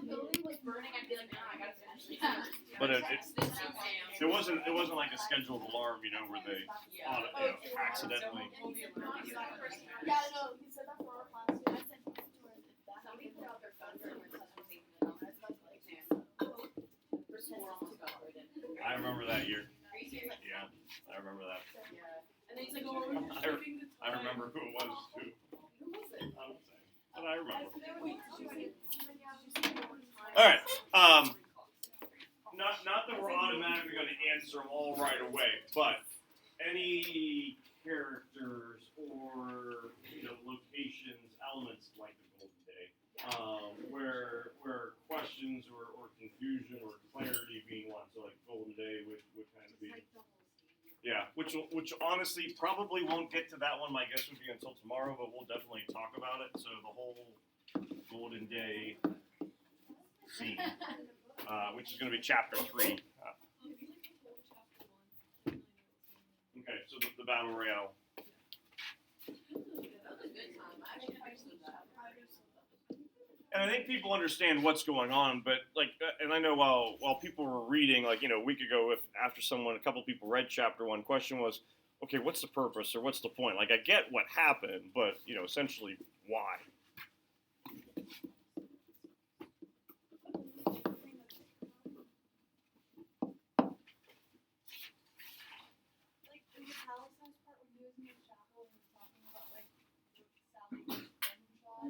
building was burning, I'd be like, no, I gotta finish this. Yeah. But it wasn't like a scheduled alarm, where they accidentally. Yeah, no, he said that for our class too. I sent it to her. Somebody put out their phone somewhere so they can I remember that year. Yeah, I remember that. Yeah. And then he's like, oh, I remember who it was too. Who was it? I don't say, but I remember. wait, did you All right. Not that we're automatically going to answer them all right away, but any characters or locations, elements like the Golden Day, where questions or confusion or clarity being one. So like Golden Day would kind of be. Yeah, which honestly probably won't get to that one. My guess would be until tomorrow, but we'll definitely talk about it. So the whole Golden Day scene, which is going to be chapter 3. Okay, so the battle royale. And I think people understand what's going on, but and I know while people were reading, a week ago, after a couple people read chapter 1, question was, okay, what's the purpose or what's the point? I get what happened, but essentially why?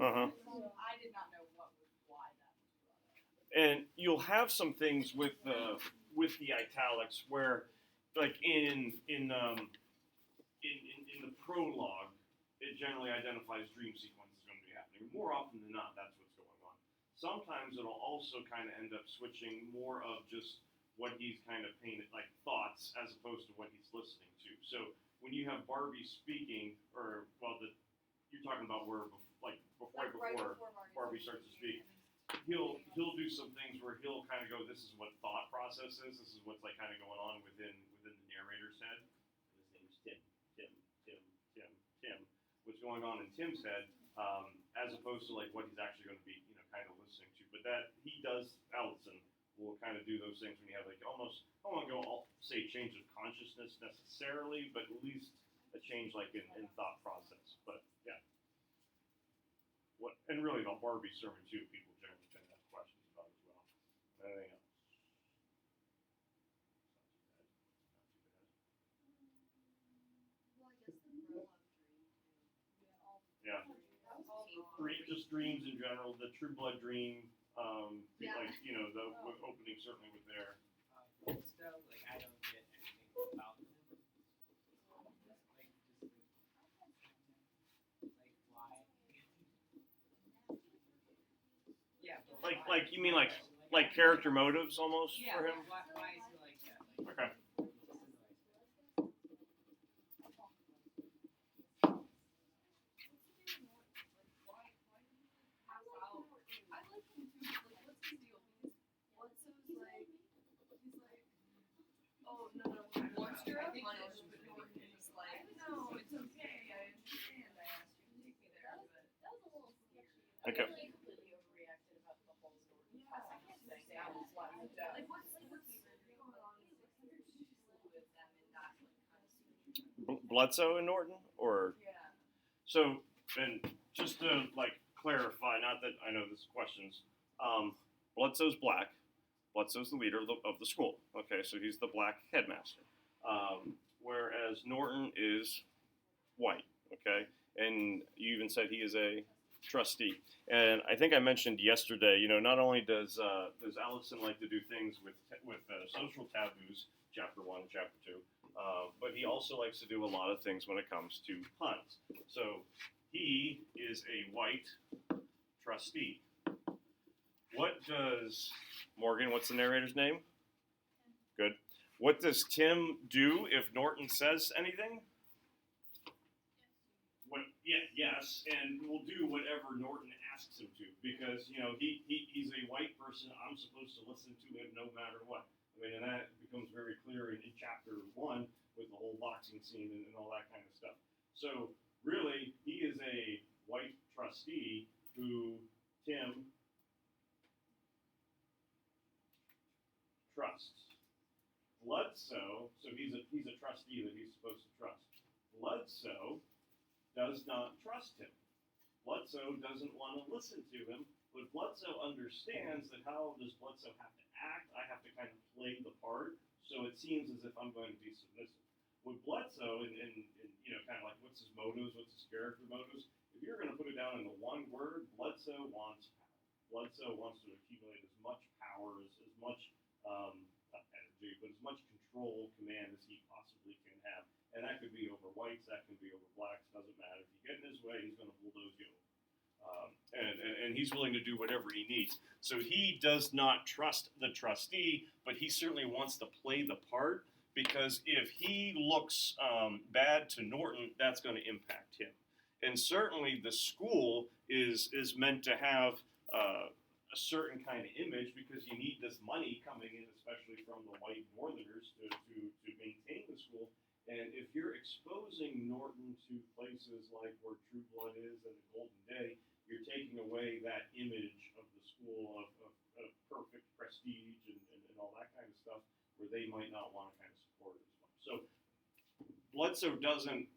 Uh-huh. I did not know why that was brought up. And you'll have some things with the italics where, in the prologue, it generally identifies dream sequence is going to be happening. More often than not, that's what's going on. Sometimes it'll also kind of end up switching more of just what he's kind of painted, like thoughts, as opposed to what he's listening to. So when you have Barbie speaking, you're talking about where before Barbie starts to speak, he'll do some things where he'll kind of go, this is what thought process is. This is what's kind of going on within the narrator's head. And his name's Tim. What's going on in Tim's head, as opposed to what he's actually going to be, kind of listening to. But that he does, Allison will kind of do those things when you have almost, I don't want to go say change of consciousness necessarily, but at least a change in thought process. But yeah. And really the Barbie sermon too, people generally tend to have questions about as well. Anything else? Yeah. Just dreams in general, the True Blood dream, the opening certainly was there. Still, I don't get anything about them. Why? You mean character motives almost for him? Why is he like that? Okay. Okay. Bledsoe and Norton, or so, and just to clarify, not that I know this questions, Bledsoe's black. Bledsoe's the leader of the school. Okay, so he's the black headmaster, whereas Norton is white. Okay, and you even said he is a trustee. And I think I mentioned yesterday, not only does Allison like to do things with social taboos, chapter 1, chapter 2, but he also likes to do a lot of things when it comes to puns. So he is a white trustee. What does Morgan? What's the narrator's name? Good. What does Tim do if Norton says anything? Yes, and will do whatever Norton asks him to, because he's a white person. I'm supposed to listen to him no matter what. I mean, and that becomes very clear in chapter 1 with the whole boxing scene and all that kind of stuff. So really, he is a white trustee who Tim Bledsoe, so he's a trustee that he's supposed to trust. Bledsoe does not trust him. Bledsoe doesn't want to listen to him, but Bledsoe understands that how does Bledsoe have to act? I have to kind of play the part, so it seems as if I'm going to be submissive. With Bledsoe, and kind of like what's his motives, what's his character motives, if you're going to put it down into one word, Bledsoe wants power. Bledsoe wants to accumulate as much power, as much, not energy, but as much control, command as he possibly can have. And that could be over whites, that can be over blacks, doesn't matter. If you get in his way, he's going to bulldoze you. And he's willing to do whatever he needs. So he does not trust the trustee, but he certainly wants to play the part, because if he looks bad to Norton, that's going to impact him. And certainly the school is meant to have a certain kind of image, because you need this money coming in, especially from the white Northerners, to maintain the school. And if you're exposing Norton to places like where True Blood is and the Golden Day, you're taking away that image of the school of perfect prestige and all that kind of stuff, where they might not want to kind of support it as much. So Bledsoe doesn't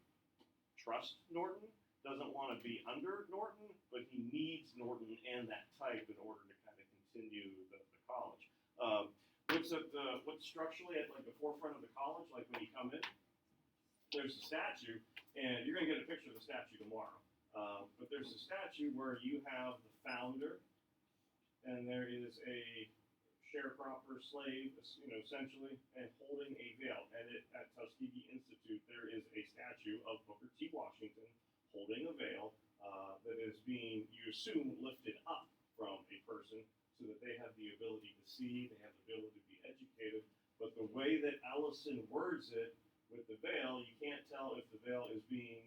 trust Norton, doesn't want to be under Norton, but he needs Norton and that type in order to kind of continue the college. What's structurally at like the forefront of the college, like when you come in, there's a statue, and you're going to get a picture of the statue tomorrow. But there's a statue where you have the founder, and there is a sharecropper slave, essentially, and holding a veil. And at Tuskegee Institute, there is a statue of Booker T. Washington holding a veil that is being, you assume, lifted up from a person so that they have the ability to see, they have the ability to be educated. But the way that Ellison words it with the veil, you can't tell if the veil is being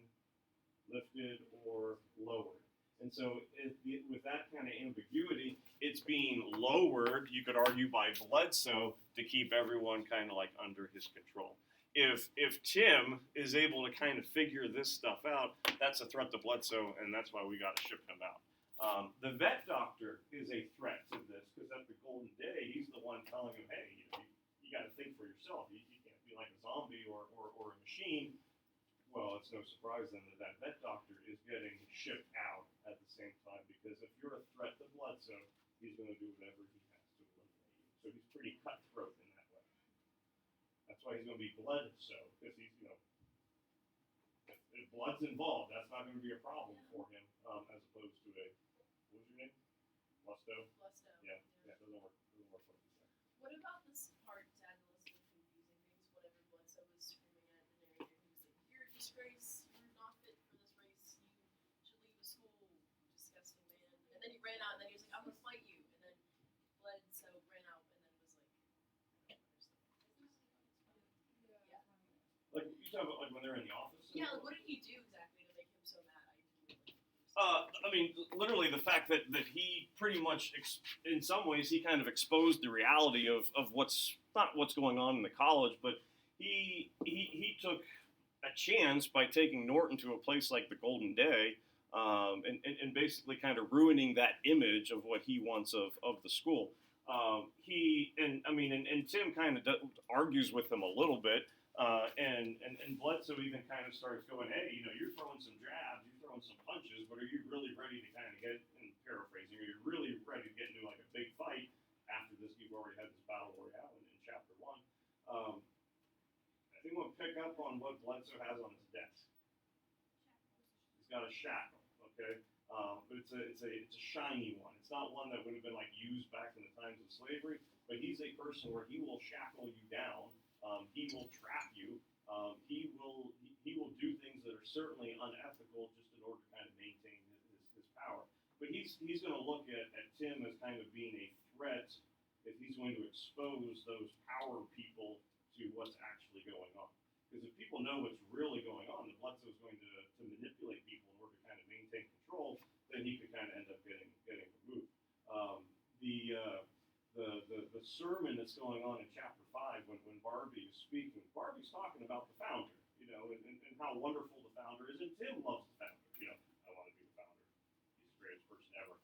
lifted or lowered. And so with that kind of ambiguity, it's being lowered, you could argue, by Bledsoe to keep everyone kind of like under his control. If Tim is able to kind of figure this stuff out, that's a threat to Bledsoe, and that's why we got to ship him out. The vet doctor is a threat to this, because at the Golden Day, he's the one telling him, hey, you got to think for yourself. You can't be like a zombie or a machine. Well, it's no surprise then that vet doctor is getting shipped out at the same time, because if you're a threat to Bledsoe, he's going to do whatever he has to eliminate you. So he's pretty cutthroat in that way. That's why he's going to be Bledsoe, because he's, if blood's involved, that's not going to be a problem for him, as opposed to what was your name? Bledsoe? Bledsoe. Yeah, doesn't work like this. What about this part, Dad, that was a little confusing? Because whatever Bledsoe was screaming at the narrator, he was like, "You're a disgrace. You're not fit for this race. You should leave the school, disgusting man." And then he ran out, and then he was like, "I'm gonna fight you." And then Bledsoe ran out, and then was like, "I don't understand." Yeah. Like, you talk about like when they're in the office? Yeah, like what did he do exactly to make him so mad? I mean, literally the fact that he pretty much, in some ways, he kind of exposed the reality of what's, not what's going on in the college, but he took a chance by taking Norton to a place like the Golden Day, and basically kind of ruining that image of what he wants of the school. And Tim kind of argues with him a little bit, and Bledsoe even kind of starts going, hey, you're throwing some jabs, you're throwing some punches, but are you really ready to kind of get, and paraphrasing, are you really ready to get into like a big fight after this? You've already had this battle royale in chapter 1. I think we'll pick up on what Bledsoe has on his desk. He's got a shackle, okay? But it's a shiny one. It's not one that would have been like used back in the times of slavery, but he's a person where he will shackle you down. He will trap you. He will do things that are certainly unethical just in order to kind of maintain his power. But he's going to look at Tim as kind of being a threat if he's going to expose those power people to what's actually going on. Because if people know what's really going on, that Bledsoe is going to manipulate people in order to kind of maintain control, then he could kind of end up getting removed. The sermon that's going on in chapter 5 when Barbie is speaking, Barbie's talking about the founder, and how wonderful the founder is, and Tim loves the founder. I want to be the founder. He's the greatest person ever.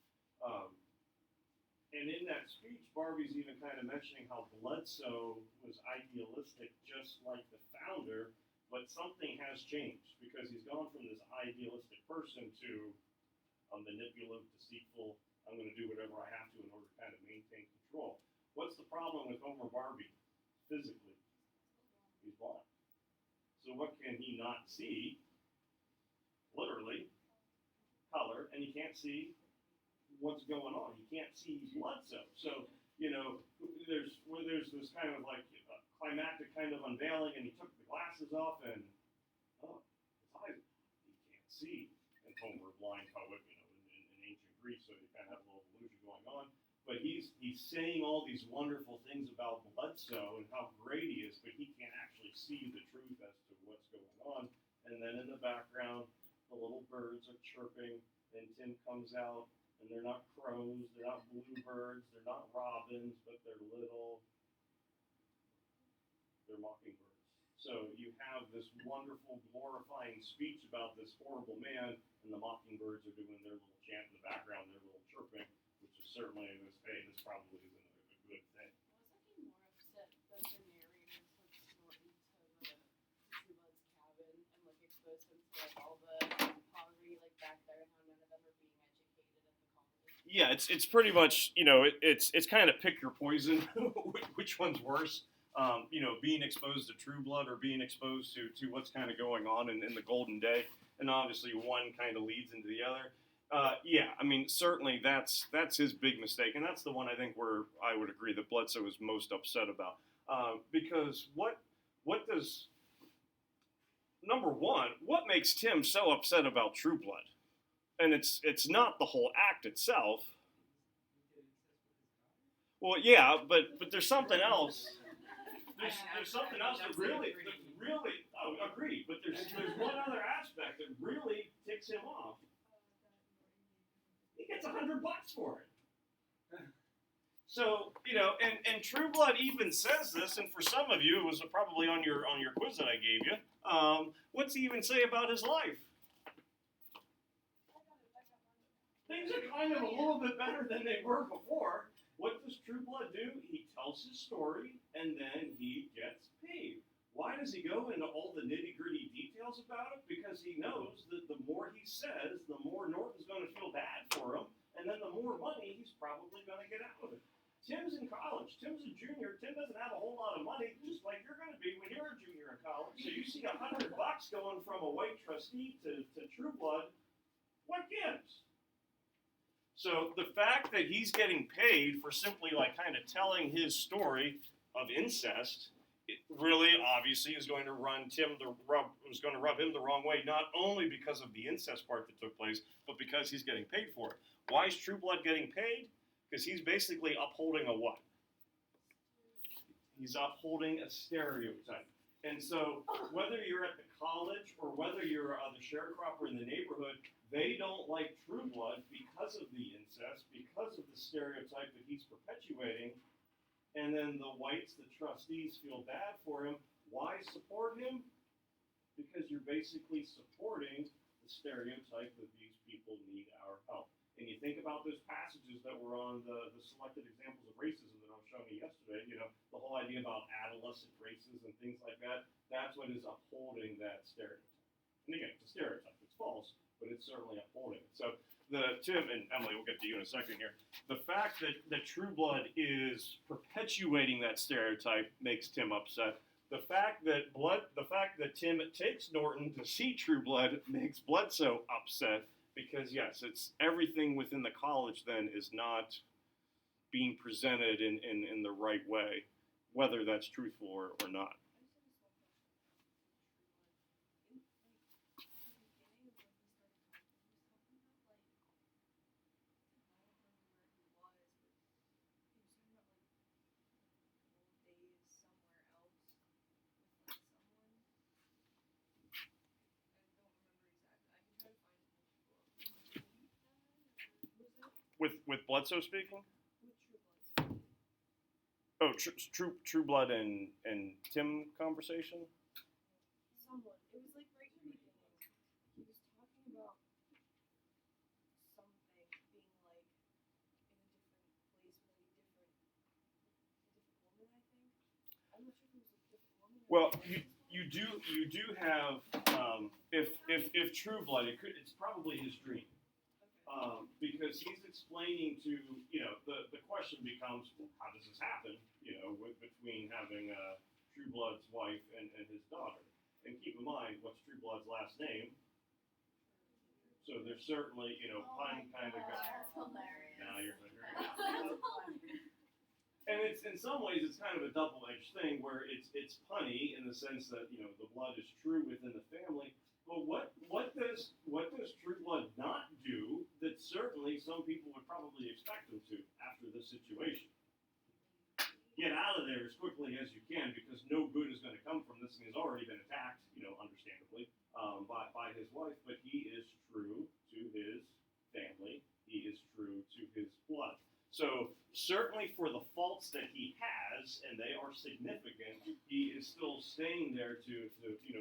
And in that speech, Barbie's even kind of mentioning how Bledsoe was idealistic, just like the founder, but something has changed because he's gone from this idealistic person to a manipulative, deceitful, I'm going to do whatever I have to in order to kind of maintain control. What's the problem with Homer Barbie physically? He's blind. So what can he not see? Literally, color, and he can't see what's going on. He can't see Bledsoe. So, you know, there's this kind of like climactic kind of unveiling, and he took the glasses off, and his eyes, he can't see. And Homer, blind poet, you know, in ancient Greece, so you kind of have a little illusion going on. But he's saying all these wonderful things about Bledsoe and how great he is, but he can't actually see the truth as to what's going on. And then in the background, the little birds are chirping, and Tim comes out, and they're not crows, they're not bluebirds, they're not robins, but they're mockingbirds. So you have this wonderful, glorifying speech about this horrible man, and the mockingbirds are doing their little chant in the background, their little chirping, which is certainly this probably isn't a good thing. Was I more upset that the narrator took Norton to True Blood's cabin and like exposed him to like all the poverty like back there and how none of them are being educated at the college? Yeah, it's pretty much, you know, it's kind of pick your poison, which one's worse. You know, being exposed to True Blood or being exposed to what's kind of going on in the Golden Day, and obviously one kind of leads into the other. Yeah, I mean, certainly that's his big mistake, and that's the one I think where I would agree that Bledsoe is most upset about. Because what does, number one, what makes Tim so upset about True Blood? And it's not the whole act itself. Well, yeah, but there's something else. There's something else that really, agreed. But there's one other aspect that really ticks him off. He gets $100 for it. So, you know, and True Blood even says this, and for some of you, it was probably on your quiz that I gave you. What's he even say about his life? Things are kind of a little bit better than they were before. What does True Blood do? He tells his story, and then he gets paid. Why does he go into all the nitty-gritty details about it? Because he knows that the more he says, the more Norton's going to feel bad for him, and then the more money he's probably going to get out of it. Tim's in college. Tim's a junior. Tim doesn't have a whole lot of money, just like you're going to be when you're a junior in college. So you see $100 going from a white trustee to True Blood. What gives? So the fact that he's getting paid for simply like kind of telling his story of incest, it really obviously is going to rub him the wrong way, not only because of the incest part that took place, but because he's getting paid for it. Why is True Blood getting paid? Because he's basically upholding a what? He's upholding a stereotype. And so whether you're at the college or whether you're the sharecropper in the neighborhood, they don't like True Blood because of the incest, because of the stereotype that he's perpetuating. And then the whites, the trustees, feel bad for him. Why support him? Because you're basically supporting the stereotype that these people need our help. And you think about those passages that were on the selected examples of racism that I was showing you yesterday, you know, the whole idea about adolescent races and things like that, that's what is upholding that stereotype. And again, it's a stereotype. It's false, but it's certainly upholding it. So Tim and Emily, we'll get to you in a second here. The fact that True Blood is perpetuating that stereotype makes Tim upset. The fact that Tim takes Norton to see True Blood makes Bledsoe upset because yes, it's everything within the college then is not being presented in the right way, whether that's truthful or not. With Bledsoe speaking? Oh, True Blood and Tim conversation? Somewhat. It was like right in the beginning. He was talking about something being like in a different place Well, you do have if True Blood, it's probably his dream. Because he's explaining to, the question becomes, well, how does this happen, between having True Blood's wife and his daughter. And keep in mind, what's True Blood's last name? So there's certainly, pun kind of going. That's hilarious. Now you're and it's in some ways it's kind of a double-edged thing where it's punny in the sense that, the blood is true within the family. But what does True Blood not do that certainly some people would probably expect him to after this situation? Get out of there as quickly as you can because no good is going to come from this, and he's already been attacked, understandably, by his wife. But he is true to his family. He is true to his blood. So certainly for the faults that he has, and they are significant, he is still staying there to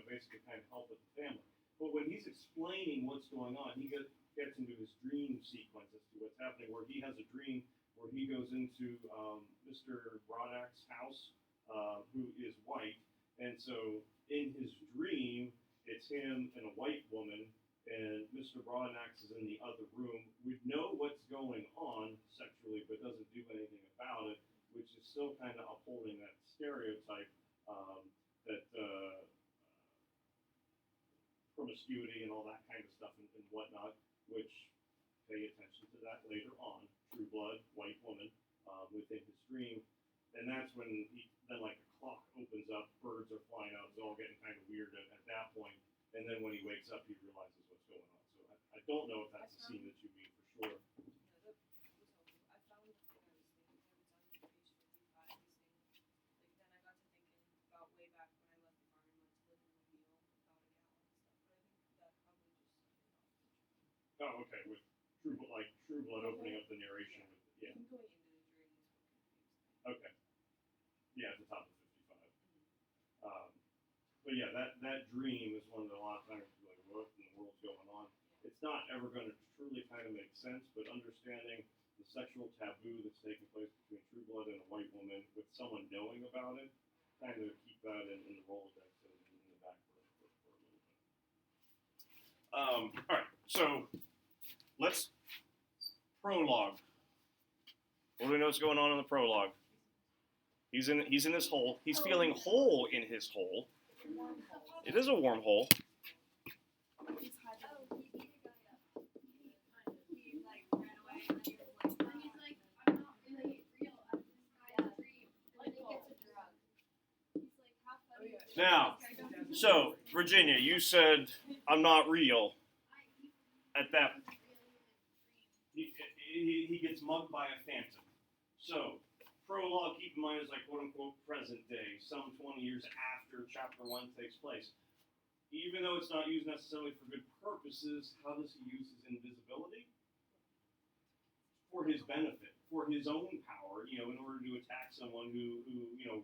basically kind of help with the family. But when he's explaining what's going on, he gets into his dream sequence as to what's happening, where he has a dream where he goes into Mr. Brodak's house, who is white, and so in his dream, it's him and a white woman, and Mr. Broadnax is in the other room. We know what's going on sexually, but doesn't do anything about it, which is still kind of upholding that stereotype that promiscuity and all that kind of stuff and whatnot, which pay attention to that later on. True Blood, white woman, within his dream. And that's when then like a clock opens up, birds are flying out, it's all getting kind of weird at that point. And then when he wakes up, he realizes what's going on. So I don't know if that's the scene that you mean for sure. Oh, okay, with True Blood opening up the narration with, yeah. Okay. Yeah, at the top of 55. But yeah, that dream is one that a lot of times people are like, what in the world's going on? It's not ever going to truly kind of make sense, but understanding the sexual taboo that's taking place between True Blood and a white woman with someone knowing about it, kind of keep that in the Rolodex and in the back for a little bit. All right, so let's prologue. What do we know what's going on in the prologue? He's in this hole. He's feeling whole in his hole. It is a warm hole. Now, so Virginia, you said I'm not real. At that, he gets mugged by a phantom. So, prologue, keep in mind, is like quote-unquote present day, some 20 years after Chapter 1 takes place. Even though it's not used necessarily for good purposes, how does he use his invisibility? For his benefit, for his own power, in order to attack someone who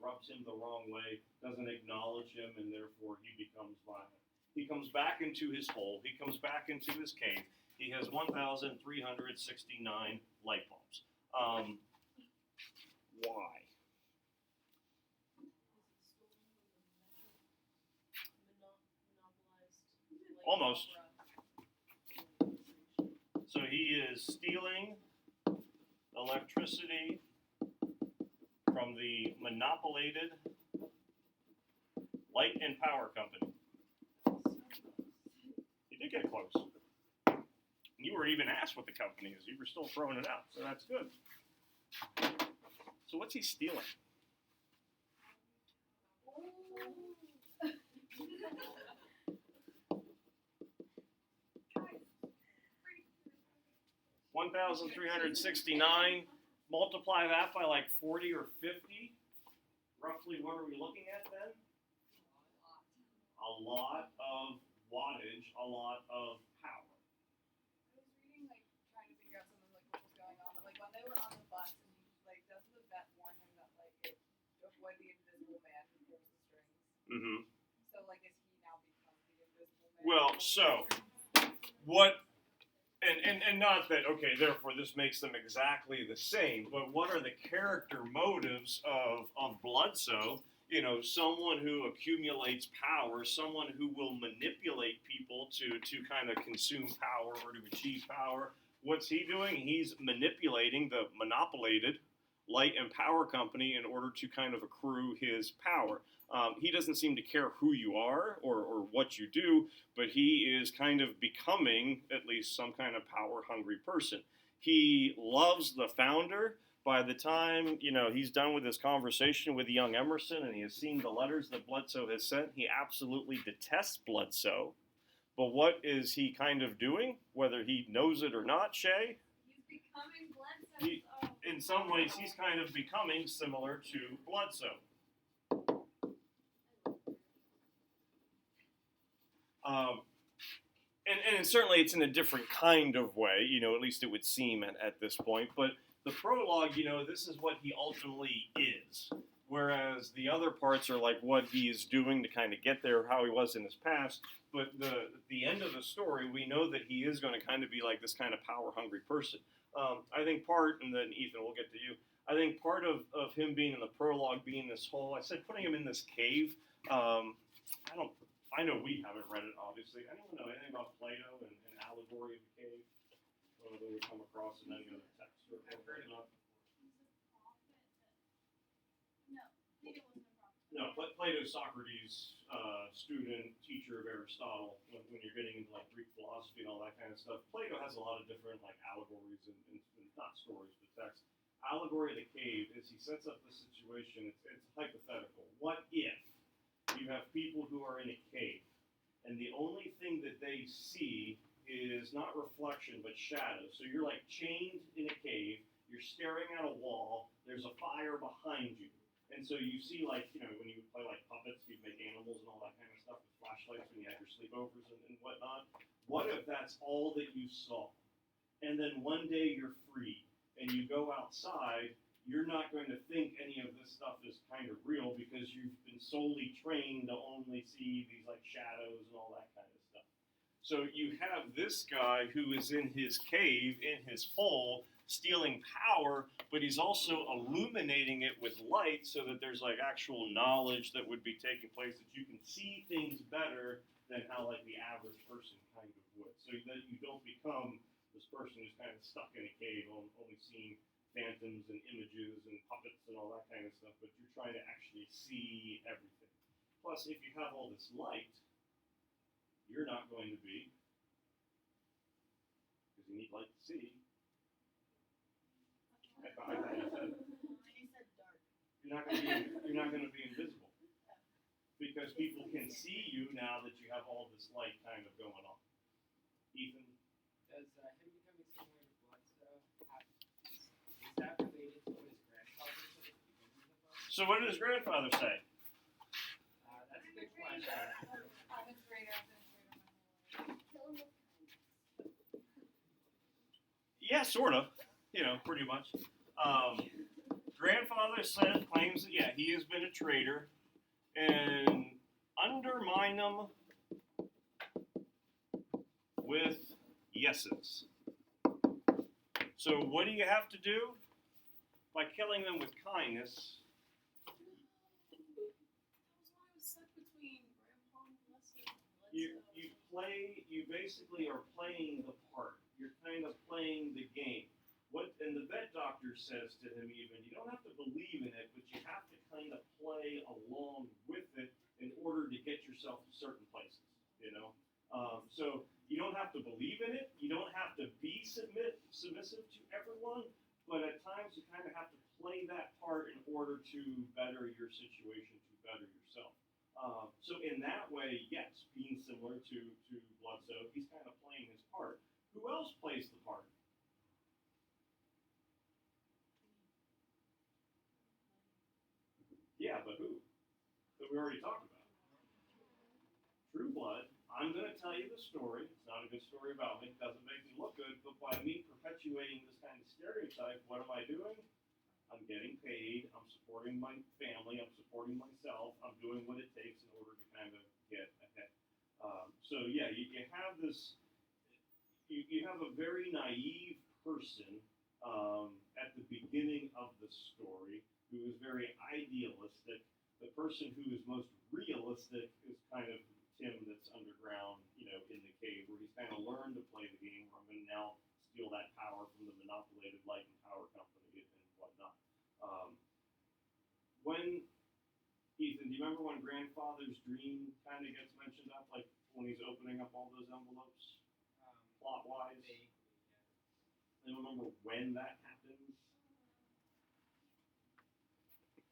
rubs him the wrong way, doesn't acknowledge him, and therefore he becomes violent. He comes back into his hole. He comes back into his cave. He has 1,369 light bulbs. Why? Almost. So he is stealing electricity from the monopolated light and power company. You did get close. You were even asked what the company is. You were still throwing it out, so that's good. So what's he stealing? $1,369. Multiply that by like 40 or 50. Roughly, what are we looking at then? A lot of wattage, a lot of power. I was reading, trying to figure out something, what was going on. But, when they were on the bus, and doesn't the vet warn him that, avoid the invisible man who pulls the strings? Mm-hmm. So, is he now become the invisible man? Well, so, what, and not that, okay, therefore this makes them exactly the same, but what are the character motives of Bloodso someone who accumulates power, someone who will manipulate people to kind of consume power or to achieve power. What's he doing? He's manipulating the monopolated light and power company in order to kind of accrue his power. He doesn't seem to care who you are or what you do, but he is kind of becoming at least some kind of power hungry person. He loves the founder. By the time he's done with his conversation with young Emerson and he has seen the letters that Bledsoe has sent, he absolutely detests Bledsoe. But what is he kind of doing, whether he knows it or not, Shay? He's becoming Bledsoe. In some ways, he's kind of becoming similar to Bledsoe. And certainly it's in a different kind of way, at least it would seem at this point. But the prologue, this is what he ultimately is. Whereas the other parts are like what he is doing to kind of get there, how he was in his past. But the end of the story, we know that he is going to kind of be like this kind of power-hungry person. I think and then Ethan, we'll get to you. I think part of him being in the prologue, being this whole, I said putting him in this cave, I know we haven't read it, obviously. Anyone know anything about Plato and allegory of the cave? Whether we come across in any other text or whatnot? He's a prophet. No, Plato wasn't a prophet. No, Plato's Socrates' student, teacher of Aristotle, when you're getting into like Greek philosophy and all that kind of stuff. Plato has a lot of different like allegories and not stories, but text. Allegory of the cave is he sets up the situation, it's hypothetical. What if you have people who are in a cave, and the only thing that they see is not reflection, but shadow. So you're like chained in a cave, you're staring at a wall, there's a fire behind you. And so you see when you play like puppets, you'd make animals and all that kind of stuff with flashlights when you had your sleepovers and whatnot. What if that's all that you saw? And then one day you're free, and you go outside, you're not going to think any of this stuff is kind of real because you've been solely trained to only see these like shadows and all that kind of stuff. So you have this guy who is in his cave, in his hole, stealing power, but he's also illuminating it with light so that there's like actual knowledge that would be taking place, that you can see things better than how like the average person kind of would. So that you don't become this person who's kind of stuck in a cave, only seeing phantoms and images and puppets and all that kind of stuff, but you're trying to actually see everything. Plus, if you have all this light, you're not going to be, because you need light to see. I said, He said dark. you're not going to be invisible, because people can see you now that you have all this light kind of going on. Ethan? Does him becoming similar to Bledsoe is that related to what his grandfather said at the beginning of the book? So what did his grandfather say? That's a good question. I'm a traitor. Kill him with kindness. Yeah, sort of. Pretty much. Grandfather claims that, yeah, he has been a traitor, and undermine him with yeses. So what do you have to do? By killing them with kindness. That was why I was stuck between Grandpa and Bledsoe. You basically are playing the part. You're kind of playing the game. And the vet doctor says to him even, you don't have to believe in it, but you have to kind of play along with it in order to get yourself to certain places, So you don't have to believe in it. You don't have to be submissive to everyone, but at times you kind of have to play that part in order to better your situation, to better yourself. So in that way, yes, being similar to Bledsoe, he's kind of playing his part. Who else plays the part? Yeah, but who? That we already talked about. True Blood. I'm going to tell you the story. It's not a good story about me. It doesn't make me look good. But by me perpetuating this kind of stereotype, what am I doing? I'm getting paid. I'm supporting my family. I'm supporting myself. I'm doing what it takes in order to kind of get ahead. So yeah, you have this. You have a very naive person at the beginning of the story who is very idealistic, The person who is most realistic is kind of Tim that's underground, you know, in the cave, where he's kind of learned to play the game, where I'm going to now steal that power from the monopolized light and power company and whatnot. When, Ethan, do you remember when Grandfather's Dream kind of gets mentioned up, like when he's opening up all those envelopes, plot-wise? Vaguely, I don't remember when that happened.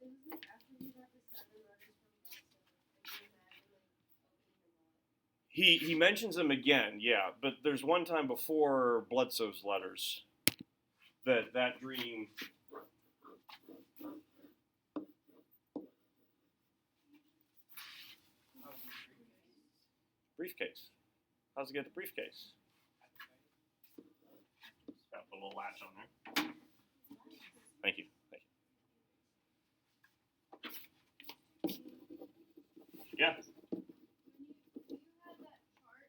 It was like after he got the 7 letters from Bledsoe, and you imagine like opening them up. He mentions them again, yeah, but there's one time before Bledsoe's letters that dream. yeah. Briefcase. How's it get the briefcase? At the site. It's got the little latch on there. Thank you. Thank you. Yeah. When you had that chart,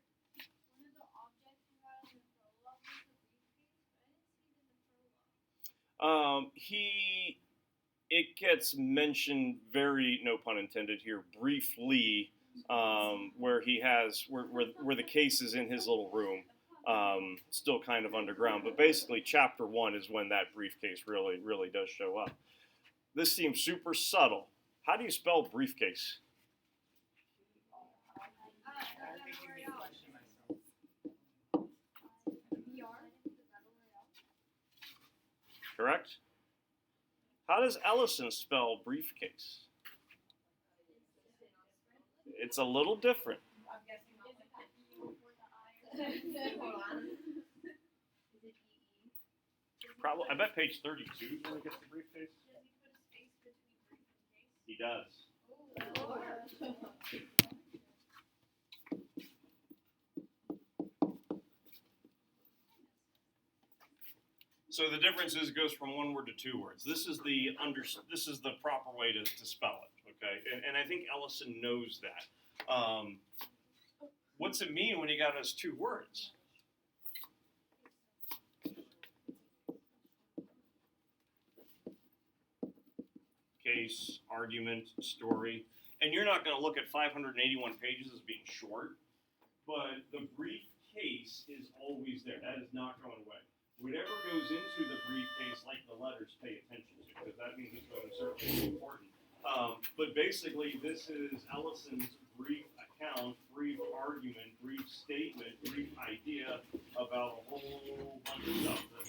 one of the objects you had in the prologue was the briefcase, but I didn't see it in the prologue. It gets mentioned very, no pun intended here, briefly, where he has, where the case is in his little room, still kind of underground. But basically, chapter 1 is when that briefcase really, really does show up. This seems super subtle. How do you spell briefcase? That making me question myself. Correct? How does Ellison spell briefcase? It's a little different. I'm guessing not like that. Hold on. Is it EE? Probably. I bet page 32 is when it gets the briefcase. Does he put a space between brief and case? He does. So the difference is it goes from 1 word to 2 words. This is the proper way to spell it. Okay, and I think Ellison knows that. What's it mean when you got us 2 words? Case, argument, story. And you're not going to look at 581 pages as being short, but the brief case is always there. That is not going away. Whatever goes into the briefcase, like the letters, pay attention to, because that means it's going to certainly be important. But basically, this is Ellison's brief account, brief argument, brief statement, brief idea about a whole bunch of stuff that